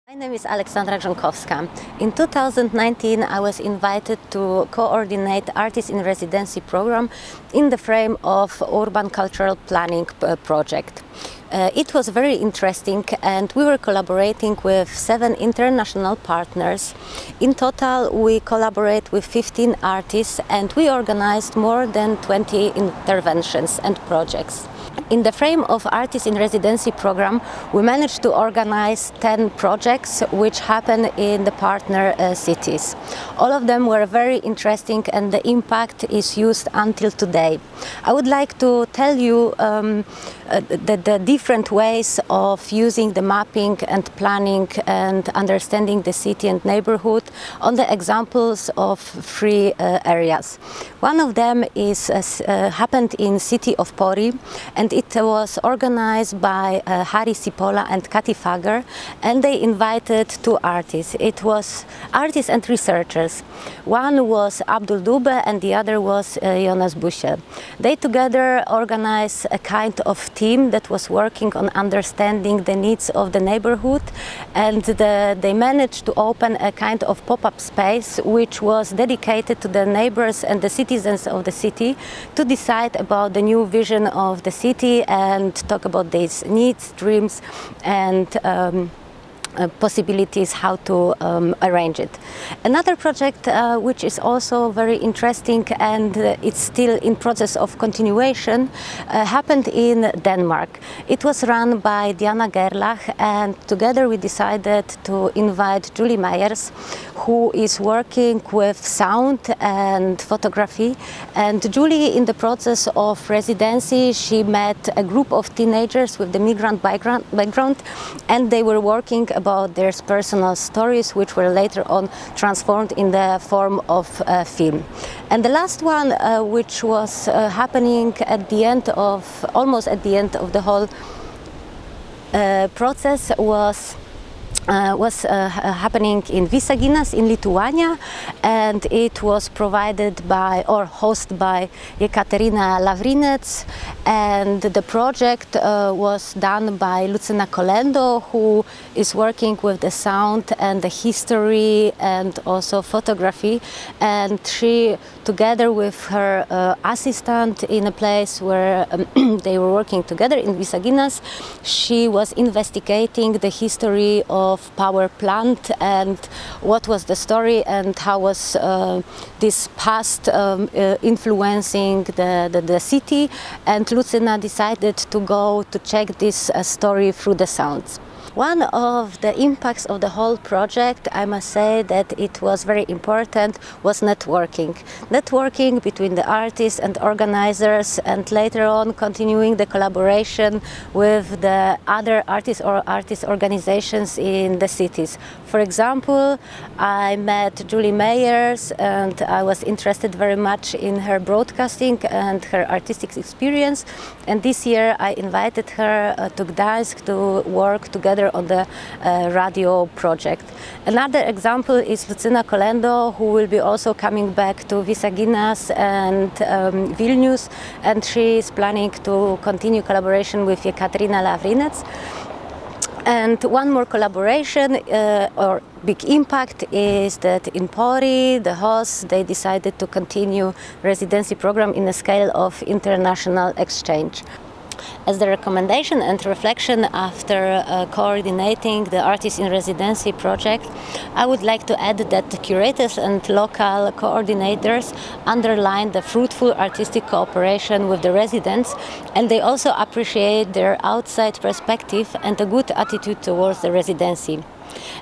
My name is Aleksandra Grzonkowska. In 2019, I was invited to coordinate Artists in Residency program in the frame of Urban Cultural Planning project. It was very interesting, and we were collaborating with 7 international partners. In total, we collaborate with 15 artists, and we organized more than 20 interventions and projects. In the frame of Artists in Residency program, we managed to organize 10 projects which happen in the partner cities. All of them were very interesting, and the impact is used until today. I would like to tell you the different ways of using the mapping and planning and understanding the city and neighborhood on the examples of 3 areas. One of them is happened in city of Pori, and it was organized by Harry Sipola and Kati Fager, and they invited 2 artists. It was artists and researchers. One was Abdul Dube and the other was Jonas Buschel. They together organized a kind of team that was working on understanding the needs of the neighborhood, and they managed to open a kind of pop-up space which was dedicated to the neighbors and the citizens of the city to decide about the new vision of the city and talk about these needs, dreams, and possibilities how to arrange it. Another project which is also very interesting, and it's still in process of continuation, happened in Denmark. It was run by Diana Gerlach, and together we decided to invite Julie Meyers, who is working with sound and photography. And Julie, in the process of residency, she met a group of teenagers with the migrant background, and they were working about their personal stories, which were later on transformed in the form of a film. And the last one, which was happening at the end of, almost at the end of the whole process, was happening in Visaginas in Lithuania, and it was provided by or hosted by Jekaterina Lavrinec, and the project was done by Lucyna Kolendo, who is working with the sound and the history and also photography, and she, together with her assistant in a place where they were working together in Visaginas, she was investigating the history of power plant and what was the story and how was this past influencing the city, and Lucyna decided to go to check this story through the sounds. One of the impacts of the whole project, I must say that it was very important, was networking. Networking between the artists and organizers, and later on continuing the collaboration with the other artists or artist organizations in the cities. For example, I met Julie Meyers, and I was interested very much in her broadcasting and her artistic experience. And this year I invited her to Gdańsk to work together on the radio project. Another example is Lucyna Kolendo, who will be also coming back to Visaginas and Vilnius, and she is planning to continue collaboration with Jekaterina Lavrinec. And one more collaboration or big impact is that in Pori, the hosts, they decided to continue residency program in a scale of international exchange. As the recommendation and reflection after coordinating the Artists in Residency project, I would like to add that the curators and local coordinators underline the fruitful artistic cooperation with the residents, and they also appreciate their outside perspective and a good attitude towards the residency.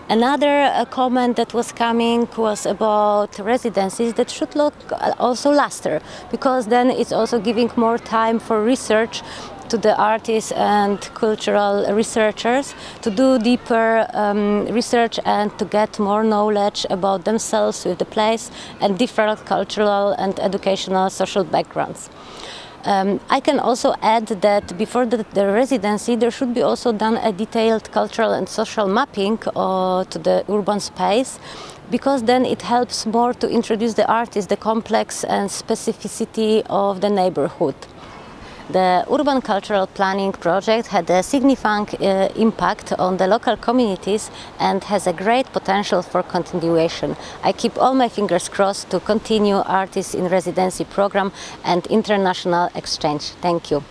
Another comment that was coming was about residencies that should look also laster, because then it's also giving more time for research to the artists and cultural researchers to do deeper research and to get more knowledge about themselves with the place and different cultural and educational social backgrounds. I can also add that before the residency there should be also done a detailed cultural and social mapping to the urban space, because then it helps more to introduce the artist, the complex and specificity of the neighborhood. The urban cultural planning project had a significant impact on the local communities and has a great potential for continuation. I keep all my fingers crossed to continue Artists in Residency program and international exchange. Thank you.